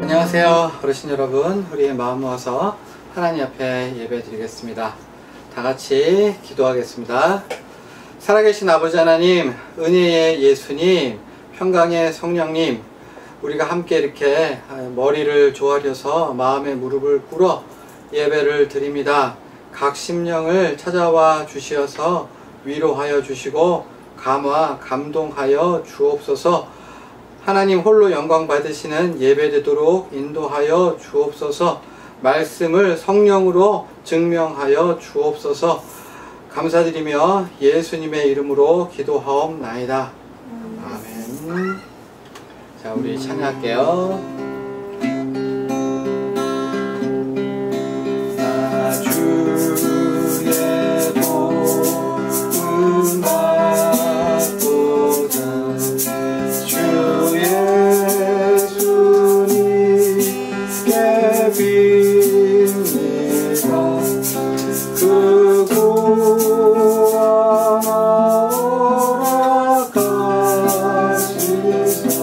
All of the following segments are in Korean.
안녕하세요 어르신 여러분, 우리 마음 모아서 하나님 앞에 예배 드리겠습니다. 다같이 기도하겠습니다. 살아계신 아버지 하나님, 은혜의 예수님, 평강의 성령님, 우리가 함께 이렇게 머리를 조아려서 마음의 무릎을 꿇어 예배를 드립니다. 각 심령을 찾아와 주시어서 위로하여 주시고 감화 감동하여 주옵소서. 하나님 홀로 영광 받으시는 예배되도록 인도하여 주옵소서. 말씀을 성령으로 증명하여 주옵소서. 감사드리며 예수님의 이름으로 기도하옵나이다. 아멘. 자, 우리 찬양할게요. 주의 도움 받고자 주 예수님께 빕니다. 그 구원 허락하시사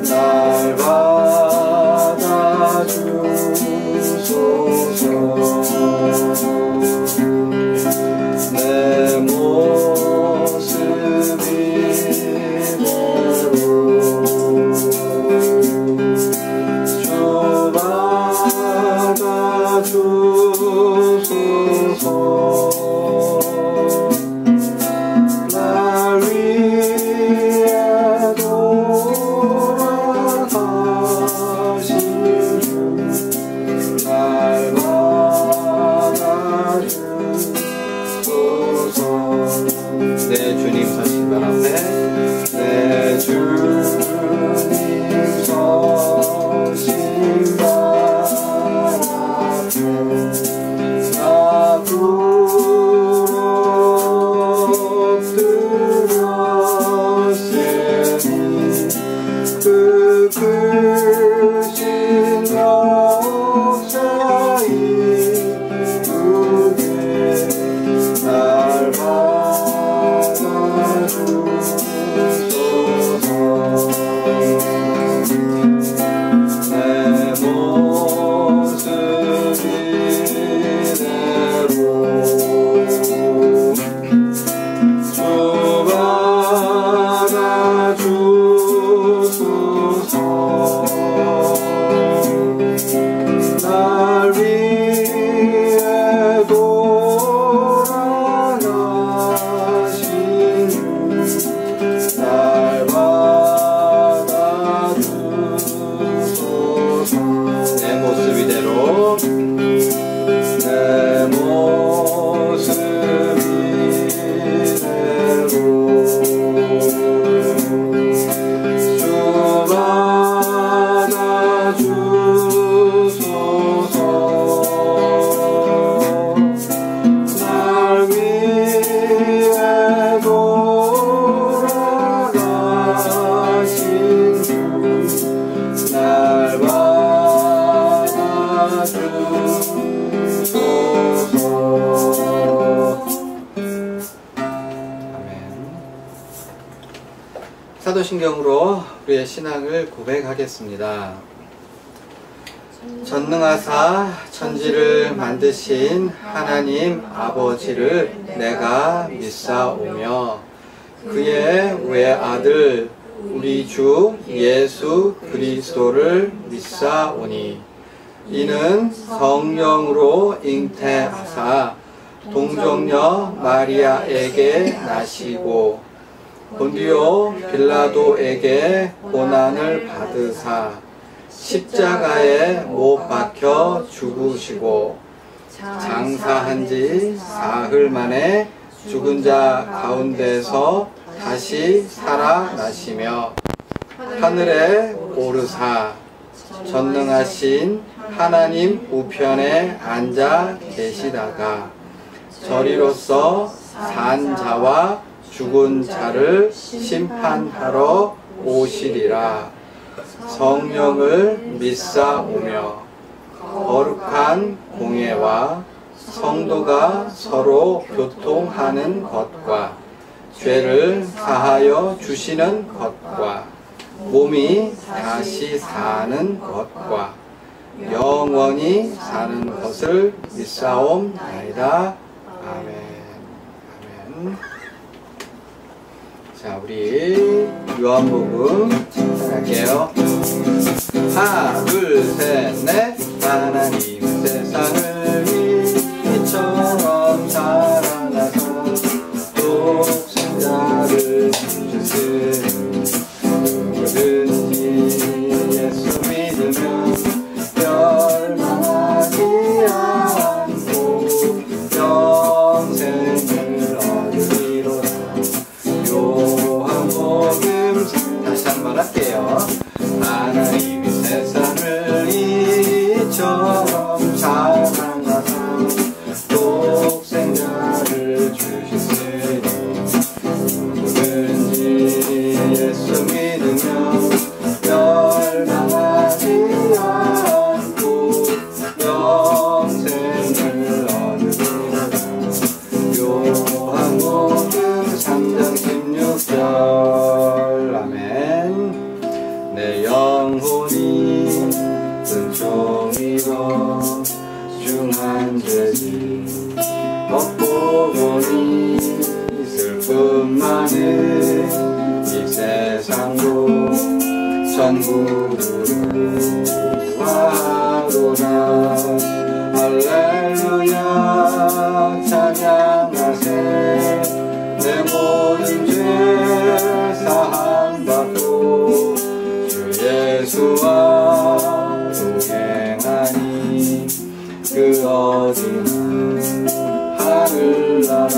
날 받아주소서. 내 모습 이대로 주 받아주소서. 날 위해 돌아가신 주 날 받아주소서. 내 주님 서신 발 앞에, 내 주님 서신 발 앞에 나 부러뜨렸으니 그 크신 역사 이루게 날 받아주소서. 내 모습 이대로 주 받아주소서. 날 위해 돌아가신 주 날 받아주소서. 내 모습 이대로, 내 모습 이대로 주 받아주소서. 날 위해 돌아가신 주 날 받아주소서. 아멘. 사도신경으로 우리의 신앙을 고백하겠습니다. 전능하사 천지를 만드신 하나님 아버지를 내가 믿사오며 그의 외아들 우리 주 예수 그리스도를 믿사오니 이는 성령으로 잉태하사 동정녀 마리아에게 나시고 본디오 빌라도에게 고난을 받으사 십자가에 못 박혀 죽으시고 장사한 지 사흘 만에 죽은 자 가운데서 다시 살아나시며 하늘에 오르사 전능하신 하나님 우편에 앉아 계시다가 저리로서 산 자와 죽은 자를 심판하러 오시리라. 성령을 믿사오며 거룩한 공예와 성도가 서로 교통하는 것과 죄를 사하여 주시는 것과 몸이 다시 사는 것과 영원히 사는 것을 믿사옵나이다. 아멘. 아멘. 자, 우리 요한복음 할게요. 하나, 둘, 셋, 넷. 하나님 세상을 이처럼 사랑하사 독생자를 주시니 누구든지 예수 믿으면 멸망하지 않고 영생을 얻으리로다. 요한복음 다시 한번 할게요. 하나님이 세상을 이처럼 사랑하사 독생자를 주셨으니 누구든지 예수 믿으면 멸망하지 않고 영생을 얻으리로다. 요한복음 3장 16절. 아멘. 내 영혼이 은총이로 중한 죄지 걷고 보니 슬픔 많은 이 세상도 천국으로 와로라. 할렐루야 찬양하세. 내 모든 죄 사함받고 주 예수와 동행하니 그 어디나 하늘나라.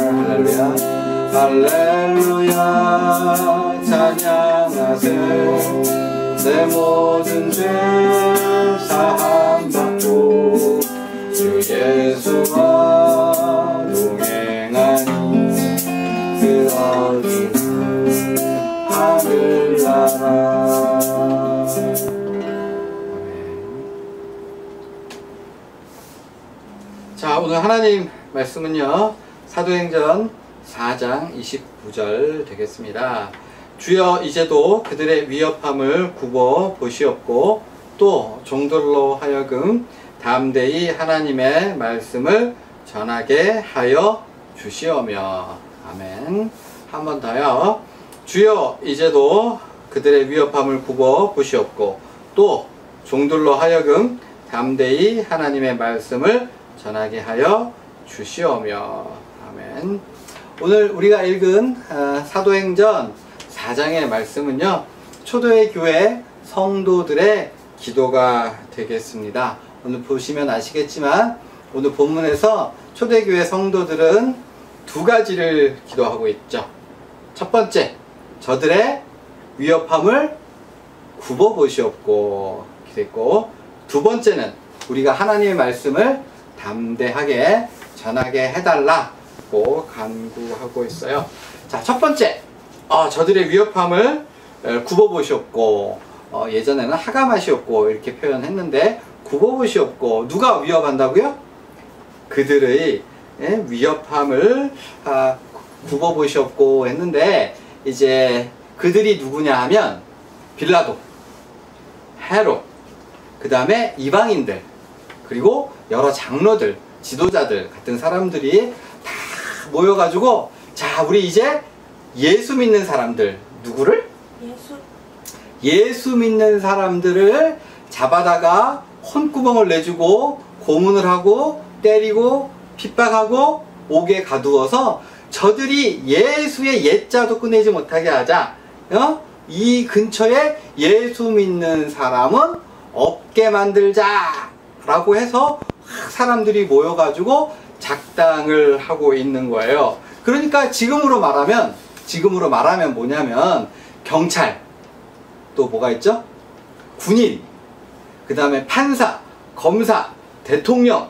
할렐루야 할렐루야 찬양하세. 내 모든 죄 사함받고 주 예수와 동행하니 그 어디나 하늘나라. 자, 오늘 하나님 말씀은요, 사도행전 4장 29절 되겠습니다. 주여 이제도 그들의 위협함을 굽어 보시옵고 또 종들로 하여금 담대히 하나님의 말씀을 전하게 하여 주시오며. 아멘. 한 번 더요. 주여 이제도 그들의 위협함을 굽어 보시옵고 또 종들로 하여금 담대히 하나님의 말씀을 전하게 하여 주시오며. 아멘. 오늘 우리가 읽은 사도행전 4장의 말씀은요, 초대의 교회 성도들의 기도가 되겠습니다. 오늘 보시면 아시겠지만 오늘 본문에서 초대교회 성도들은 두 가지를 기도하고 있죠. 첫 번째, 저들의 위협함을 굽어보시옵고 기도했고, 두 번째는 우리가 하나님의 말씀을 담대하게 전하게 해달라고 간구하고 있어요. 자, 첫 번째, 저들의 위협함을 굽어보시옵고, 예전에는 하감하시옵고 이렇게 표현했는데 굽어보시옵고, 누가 위협한다고요? 그들의 위협함을 굽어보시옵고 했는데, 이제 그들이 누구냐 하면 빌라도, 헤롯, 그 다음에 이방인들, 그리고 여러 장로들, 지도자들 같은 사람들이 다 모여가지고, 자, 우리 이제 예수 믿는 사람들, 누구를? 예수 믿는 사람들을 잡아다가 혼구멍을 내주고 고문을 하고 때리고 핍박하고 옥에 가두어서 저들이 예수의 옛자도 꺼내지 못하게 하자. 이 근처에 예수 믿는 사람은 없게 만들자 라고 해서 사람들이 모여가지고 작당을 하고 있는 거예요. 그러니까 지금으로 말하면 뭐냐면 경찰, 또 뭐가 있죠? 군인, 그 다음에 판사, 검사, 대통령,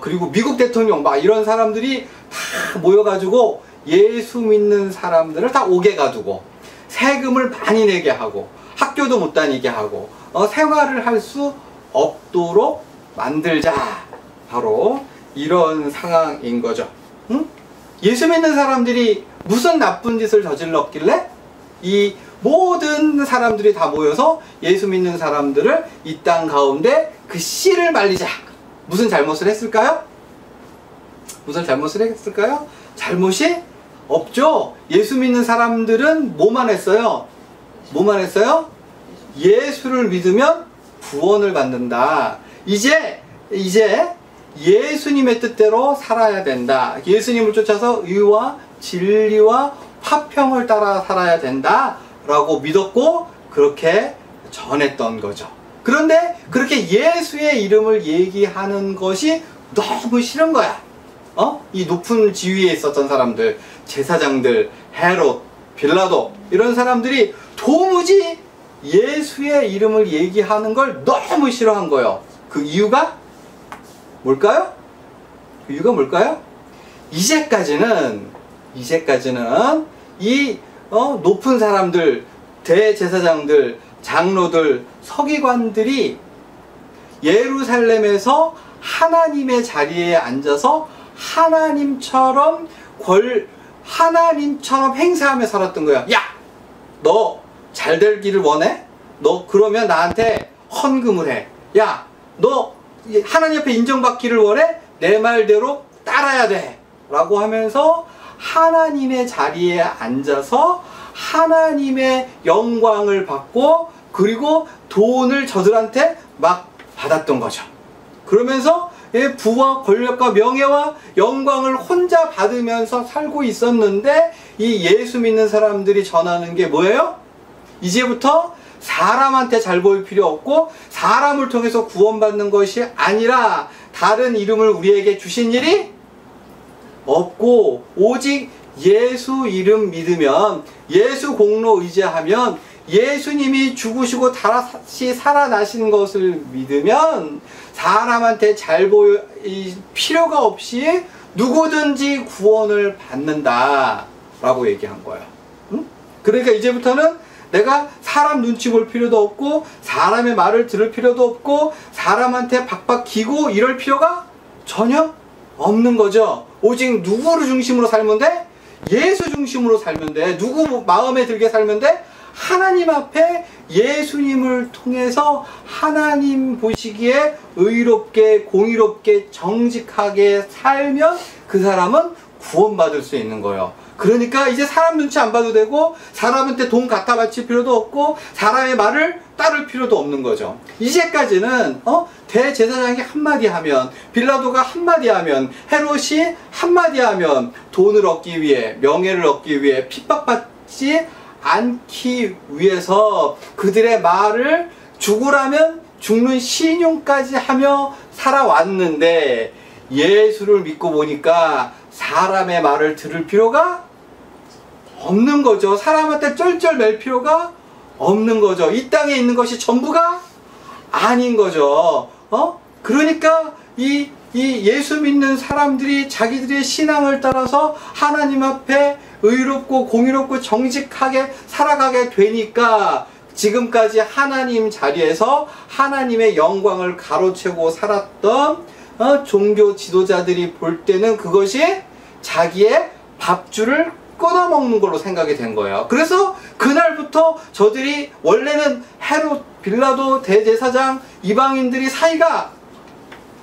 그리고 미국 대통령, 막 이런 사람들이 다 모여가지고 예수 믿는 사람들을 다 옥에 가두고 세금을 많이 내게 하고 학교도 못 다니게 하고 생활을 할 수 없도록 만들자. 바로 이런 상황인 거죠. 응? 예수 믿는 사람들이 무슨 나쁜 짓을 저질렀길래 이 모든 사람들이 다 모여서 예수 믿는 사람들을 이 땅 가운데 그 씨를 말리자. 무슨 잘못을 했을까요? 무슨 잘못을 했을까요? 잘못이 없죠. 예수 믿는 사람들은 뭐만 했어요? 뭐만 했어요? 예수를 믿으면 구원을 받는다. 이제 예수님의 뜻대로 살아야 된다. 예수님을 쫓아서 의와 진리와 화평을 따라 살아야 된다 라고 믿었고 그렇게 전했던 거죠. 그런데 그렇게 예수의 이름을 얘기하는 것이 너무 싫은 거야. 이 높은 지위에 있었던 사람들, 제사장들, 헤롯, 빌라도 이런 사람들이 도무지 예수의 이름을 얘기하는 걸 너무 싫어한 거예요. 그 이유가 뭘까요? 그 이유가 뭘까요? 이제까지는 이 높은 사람들, 대제사장들, 장로들, 서기관들이 예루살렘에서 하나님의 자리에 앉아서 하나님처럼 행세하며 살았던 거야. 야! 너 잘 되기를 원해? 너 그러면 나한테 헌금을 해. 야! 너 하나님 앞에 인정받기를 원해? 내 말대로 따라야 돼. 라고 하면서 하나님의 자리에 앉아서 하나님의 영광을 받고 그리고 돈을 저들한테 막 받았던 거죠. 그러면서 부와 권력과 명예와 영광을 혼자 받으면서 살고 있었는데 이 예수 믿는 사람들이 전하는 게 뭐예요? 이제부터 사람한테 잘 보일 필요 없고 사람을 통해서 구원받는 것이 아니라 다른 이름을 우리에게 주신 일이 없고 오직 예수 이름 믿으면 미수 공로 의지하면 예수님이 죽으시고 다시 살아나신 것을 믿으면 사람한테 잘 보일 필요가 없이 누구든지 구원을 받는다 라고 얘기한 거예요. 응? 그러니까 이제부터는 내가 사람 눈치 볼 필요도 없고 사람의 말을 들을 필요도 없고 사람한테 박박 기고 이럴 필요가 전혀 없는 거죠. 오직 누구를 중심으로 살면 돼? 예수 중심으로 살면 돼. 누구 마음에 들게 살면 돼? 하나님 앞에 예수님을 통해서 하나님 보시기에 의롭게 공의롭게 정직하게 살면 그 사람은 구원받을 수 있는 거예요. 그러니까 이제 사람 눈치 안 봐도 되고 사람한테 돈 갖다 바칠 필요도 없고 사람의 말을 따를 필요도 없는 거죠. 이제까지는 대제사장이 한마디 하면 빌라도가 한마디 하면 헤롯이 한마디 하면 돈을 얻기 위해 명예를 얻기 위해 핍박받지 않기 위해서 그들의 말을 죽으라면 죽는 신용까지 하며 살아왔는데 예수를 믿고 보니까 사람의 말을 들을 필요가 없는 거죠. 사람한테 쩔쩔 맬 필요가 없는 거죠. 이 땅에 있는 것이 전부가 아닌 거죠. 그러니까 이 예수 믿는 사람들이 자기들의 신앙을 따라서 하나님 앞에 의롭고 공의롭고 정직하게 살아가게 되니까 지금까지 하나님 자리에서 하나님의 영광을 가로채고 살았던 종교 지도자들이 볼 때는 그것이 자기의 밥줄을 끊어먹는 걸로 생각이 된 거예요. 그래서 그날부터 저들이 원래는 헤롯, 빌라도, 대제사장, 이방인들이 사이가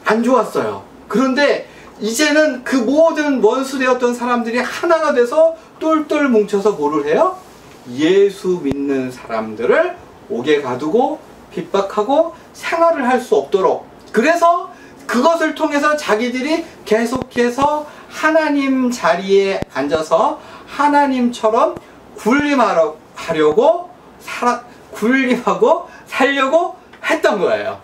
안 좋았어요. 그런데 이제는 그 모든 원수되었던 사람들이 하나가 돼서 똘똘 뭉쳐서 뭐를 해요? 예수 믿는 사람들을 옥에 가두고 핍박하고 생활을 할 수 없도록, 그래서 그것을 통해서 자기들이 계속해서 하나님 자리에 앉아서 하나님처럼 군림하고 살려고 했던 거예요.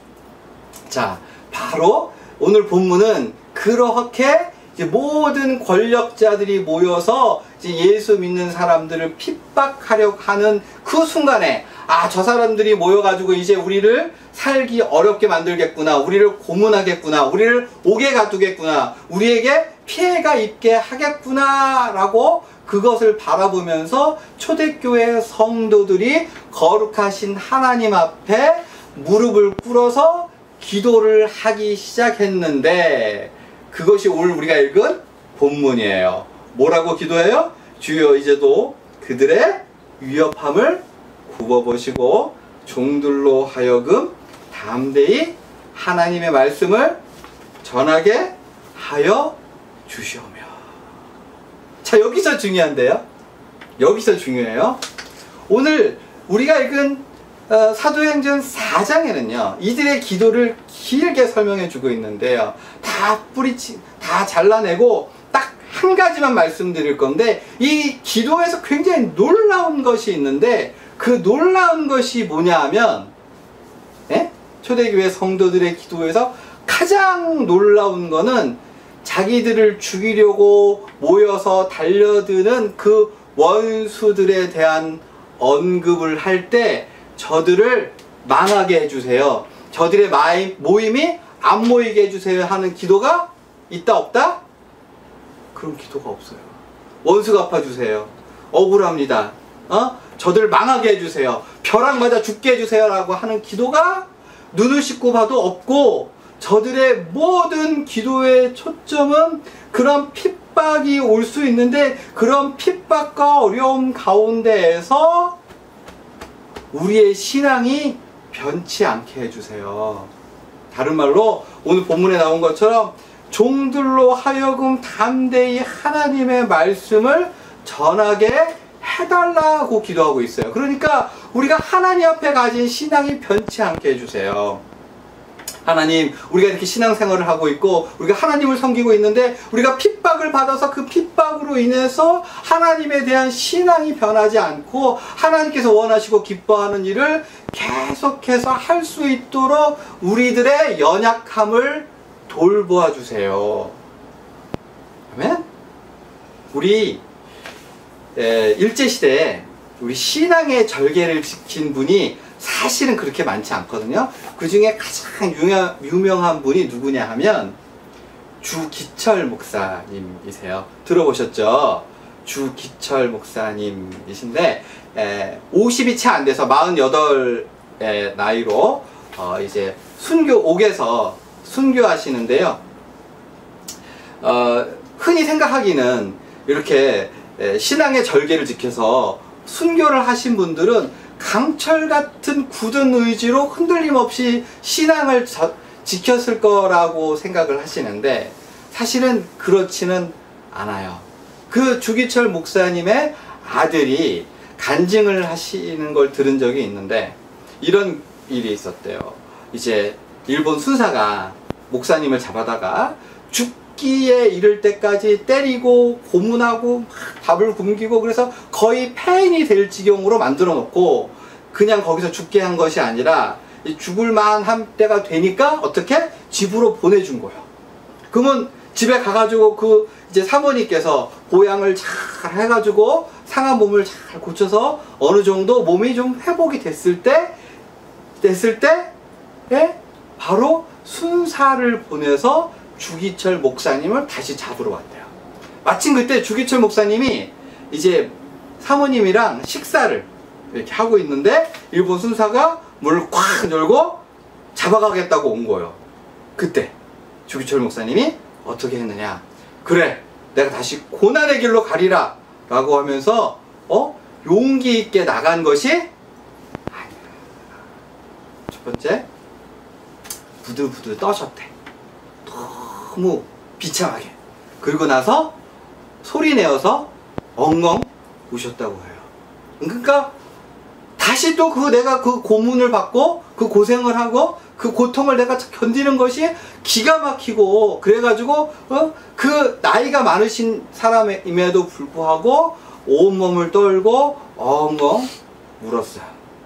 자, 바로 오늘 본문은 그렇게 이제 모든 권력자들이 모여서 이제 예수 믿는 사람들을 핍박하려고 하는 그 순간에, 저 사람들이 모여가지고 이제 우리를 살기 어렵게 만들겠구나, 우리를 고문하겠구나, 우리를 옥에 가두겠구나, 우리에게 피해가 입게 하겠구나 라고 그것을 바라보면서 초대교회 성도들이 거룩하신 하나님 앞에 무릎을 꿇어서 기도를 하기 시작했는데, 그것이 오늘 우리가 읽은 본문이에요. 뭐라고 기도해요? 주여 이제도 그들의 위협함을 굽어보시고 종들로 하여금 담대히 하나님의 말씀을 전하게 하여 주시오며. 자, 여기서 중요한데요. 여기서 중요해요. 오늘 우리가 읽은 사도행전 4장에는요 이들의 기도를 길게 설명해 주고 있는데요, 다 잘라내고 딱 한 가지만 말씀드릴 건데, 이 기도에서 굉장히 놀라운 것이 있는데, 그 놀라운 것이 뭐냐 하면, 초대교회 성도들의 기도에서 가장 놀라운 거는 자기들을 죽이려고 모여서 달려드는 그 원수들에 대한 언급을 할 때 저들을 망하게 해주세요, 저들의 모임이 안 모이게 해주세요 하는 기도가 있다 없다? 그런 기도가 없어요. 원수 갚아주세요, 억울합니다, 저들 망하게 해주세요, 벼락 맞아 죽게 해주세요 라고 하는 기도가 눈을 씻고 봐도 없고, 저들의 모든 기도의 초점은 그런 핍박이 올 수 있는데, 그런 핍박과 어려움 가운데에서 우리의 신앙이 변치 않게 해주세요. 다른 말로 오늘 본문에 나온 것처럼 종들로 하여금 담대히 하나님의 말씀을 전하게 해달라고 기도하고 있어요. 그러니까 우리가 하나님 앞에 가진 신앙이 변치 않게 해주세요. 하나님, 우리가 이렇게 신앙생활을 하고 있고 우리가 하나님을 섬기고 있는데, 우리가 핍박을 받아서 그 핍박으로 인해서 하나님에 대한 신앙이 변하지 않고 하나님께서 원하시고 기뻐하는 일을 계속해서 할 수 있도록 우리들의 연약함을 돌보아 주세요. 아멘? 우리 일제시대에 우리 신앙의 절개를 지킨 분이 사실은 그렇게 많지 않거든요. 그 중에 가장 유명한 분이 누구냐 하면 주기철 목사님이세요. 들어보셨죠? 주기철 목사님이신데 50이 채 안 돼서 48의 나이로 이제 옥에서 순교하시는데요. 흔히 생각하기는 이렇게 신앙의 절개를 지켜서 순교를 하신 분들은 강철 같은 굳은 의지로 흔들림 없이 신앙을 지켰을 거라고 생각을 하시는데, 사실은 그렇지는 않아요. 그 주기철 목사님의 아들이 간증을 하시는 걸 들은 적이 있는데, 이런 일이 있었대요. 이제 일본 순사가 목사님을 잡아다가 죽기에 이를 때까지 때리고 고문하고 밥을 굶기고, 그래서 거의 폐인이 될 지경으로 만들어 놓고 그냥 거기서 죽게 한 것이 아니라 죽을 만한 때가 되니까 어떻게 집으로 보내준 거예요. 그러면 집에 가가지고 그 이제 사모님께서 보양을 잘 해가지고 상한 몸을 잘 고쳐서 어느 정도 몸이 좀 회복이 됐을 때 바로 순사를 보내서 주기철 목사님을 다시 잡으러 왔대요. 마침 그때 주기철 목사님이 이제 사모님이랑 식사를 이렇게 하고 있는데 일본 순사가 문을 꽉 열고 잡아가겠다고 온 거예요. 그때 주기철 목사님이 어떻게 했느냐, 그래 내가 다시 고난의 길로 가리라 라고 하면서 용기 있게 나간 것이 아니야. 첫 번째, 부들부들 떠셨대. 너무 비참하게. 그리고 나서 소리 내어서 엉엉 우셨다고 해요. 그러니까 다시 또 내가 그 고문을 받고 그 고생을 하고 그 고통을 내가 견디는 것이 기가 막히고, 그래가지고 그 나이가 많으신 사람임에도 불구하고 온몸을 떨고 엉엉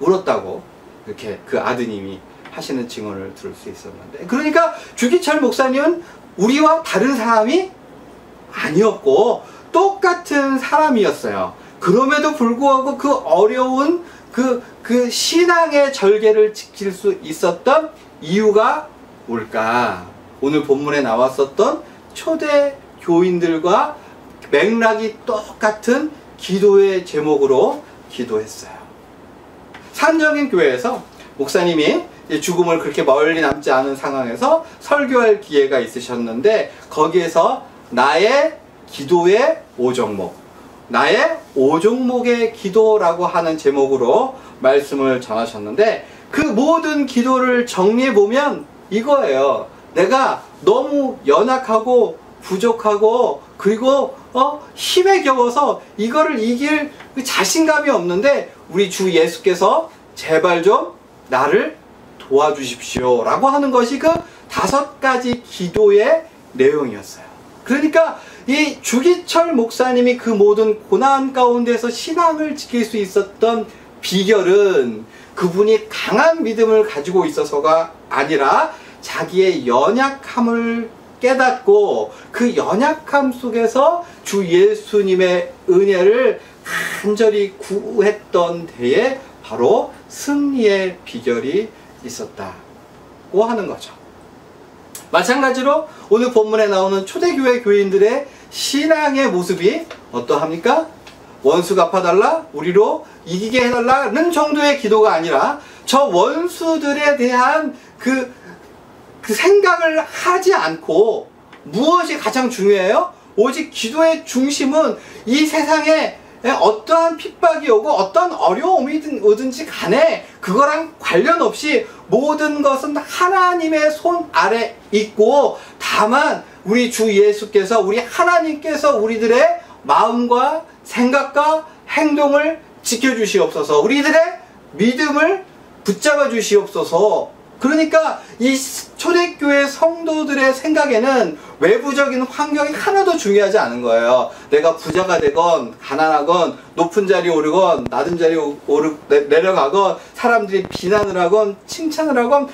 울었다고 이렇게 그 아드님이 하시는 증언을 들을 수 있었는데, 그러니까 주기철 목사님은 우리와 다른 사람이 아니었고 똑같은 사람이었어요. 그럼에도 불구하고 그 어려운 그 신앙의 절개를 지킬 수 있었던 이유가 뭘까? 오늘 본문에 나왔었던 초대 교인들과 맥락이 똑같은 기도의 제목으로 기도했어요. 산정인 교회에서 목사님이 죽음을 그렇게 멀리 남지 않은 상황에서 설교할 기회가 있으셨는데, 거기에서 나의 기도의 5종목, 나의 5종목의 기도라고 하는 제목으로 말씀을 전하셨는데, 그 모든 기도를 정리해 보면 이거예요. 내가 너무 연약하고 부족하고 그리고 힘에 겨워서 이거를 이길 자신감이 없는데 우리 주 예수께서 제발 좀 나를 도와주십시오 라고 하는 것이 그 5가지 기도의 내용이었어요. 그러니까 이 주기철 목사님이 그 모든 고난 가운데서 신앙을 지킬 수 있었던 비결은 그분이 강한 믿음을 가지고 있어서가 아니라 자기의 연약함을 깨닫고 그 연약함 속에서 주 예수님의 은혜를 간절히 구했던 데에 바로 승리의 비결이 있었다고 하는 거죠. 마찬가지로 오늘 본문에 나오는 초대교회 교인들의 신앙의 모습이 어떠합니까? 원수 갚아달라, 우리로 이기게 해달라는 정도의 기도가 아니라 저 원수들에 대한 그 생각을 하지 않고 무엇이 가장 중요해요? 오직 기도의 중심은 이 세상에 어떠한 핍박이 오고 어떤 어려움이 오든지 간에 그거랑 관련 없이 모든 것은 하나님의 손 아래 있고, 다만 우리 주 예수께서, 우리 하나님께서 우리들의 마음과 생각과 행동을 지켜주시옵소서, 우리들의 믿음을 붙잡아 주시옵소서. 그러니까 이 초대교회 성도들의 생각에는 외부적인 환경이 하나도 중요하지 않은 거예요. 내가 부자가 되건 가난하건 높은 자리에 오르건 낮은 자리에 내려가건 사람들이 비난을 하건 칭찬을 하건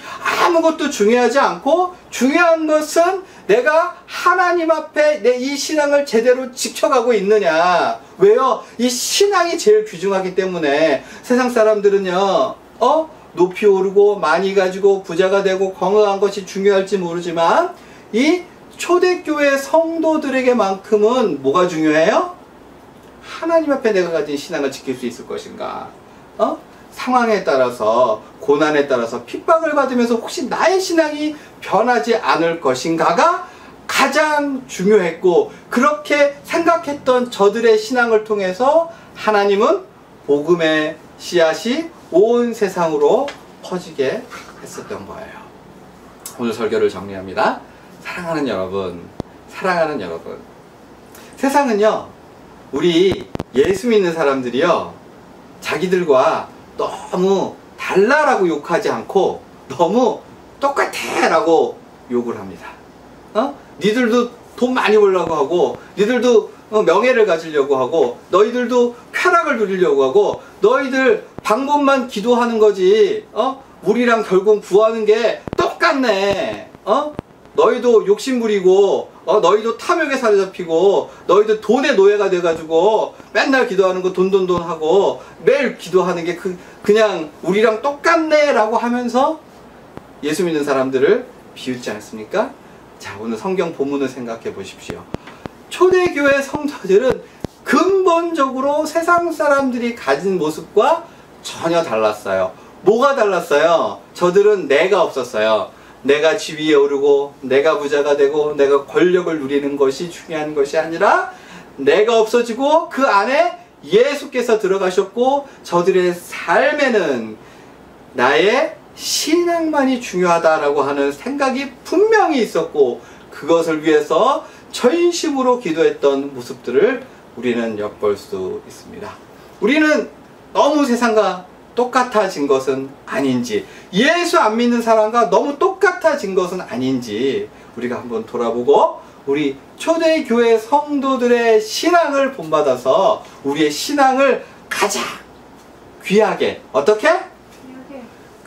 아무것도 중요하지 않고, 중요한 것은 내가 하나님 앞에 내 이 신앙을 제대로 지켜가고 있느냐. 왜요? 이 신앙이 제일 귀중하기 때문에. 세상 사람들은요 높이 오르고 많이 가지고 부자가 되고 건강한 것이 중요할지 모르지만 이 초대교회 성도들에게만큼은 뭐가 중요해요? 하나님 앞에 내가 가진 신앙을 지킬 수 있을 것인가? 상황에 따라서, 고난에 따라서 핍박을 받으면서 혹시 나의 신앙이 변하지 않을 것인가가 가장 중요했고, 그렇게 생각했던 저들의 신앙을 통해서 하나님은 복음의 씨앗이 온 세상으로 퍼지게 했었던 거예요. 오늘 설교를 정리합니다. 사랑하는 여러분, 사랑하는 여러분, 세상은요 우리 예수 믿는 사람들이요 자기들과 너무 달라라고 욕하지 않고 너무 똑같아 라고 욕을 합니다. 니들도 돈 많이 벌려고 하고, 니들도 명예를 가지려고 하고, 너희들도 쾌락을 누리려고 하고, 너희들 방법만 기도하는 거지, 우리랑 결국 구하는 게 똑같네. 너희도 욕심부리고, 너희도 탐욕에 사로잡히고, 너희도 돈의 노예가 돼가지고 맨날 기도하는 거 돈 하고 매일 기도하는 게 그냥 우리랑 똑같네 라고 하면서 예수 믿는 사람들을 비웃지 않습니까? 자, 오늘 성경 본문을 생각해 보십시오. 초대교회 성도들은 근본적으로 세상 사람들이 가진 모습과 전혀 달랐어요. 뭐가 달랐어요? 저들은 내가 없었어요. 내가 지위에 오르고 내가 부자가 되고 내가 권력을 누리는 것이 중요한 것이 아니라 내가 없어지고 그 안에 예수께서 들어가셨고, 저들의 삶에는 나의 신앙만이 중요하다라고 하는 생각이 분명히 있었고, 그것을 위해서 전심으로 기도했던 모습들을 우리는 엿볼 수 있습니다. 우리는 너무 세상과 똑같아진 것은 아닌지, 예수 안 믿는 사람과 너무 똑같아진 것은 아닌지 우리가 한번 돌아보고 우리 초대교회 성도들의 신앙을 본받아서 우리의 신앙을 가장 귀하게, 어떻게?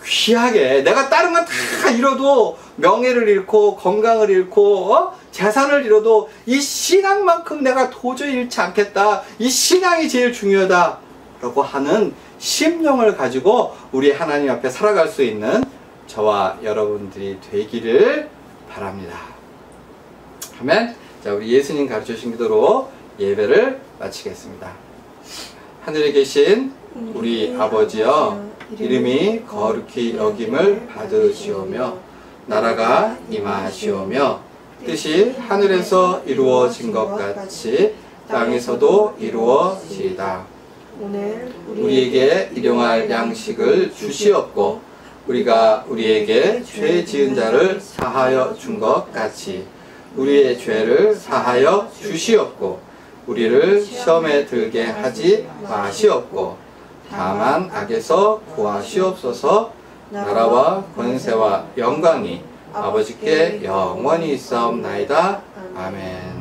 귀하게. 내가 다른 건 다 잃어도, 명예를 잃고 건강을 잃고 재산을 잃어도 이 신앙만큼 내가 도저히 잃지 않겠다, 이 신앙이 제일 중요하다 라고 하는 심령을 가지고 우리 하나님 앞에 살아갈 수 있는 저와 여러분들이 되기를 바랍니다. 아멘. 자, 우리 예수님 가르쳐주신 기도로 예배를 마치겠습니다. 하늘에 계신 우리 아버지여, 이름이 거룩히 여김을 받으시오며 나라가 임하시오며 뜻이 하늘에서 이루어진 것 같이 땅에서도 이루어지이다. 오늘 우리에게 일용할 양식을 주시옵고 우리가 우리에게 죄 지은 자를 사하여 준 것 같이 우리의 죄를 사하여 주시옵고 우리를 시험에 들게 하지 마시옵고 다만 악에서 구하시옵소서. 나라와 권세와 영광이 아버지께 영원히 있사옵나이다. 아멘.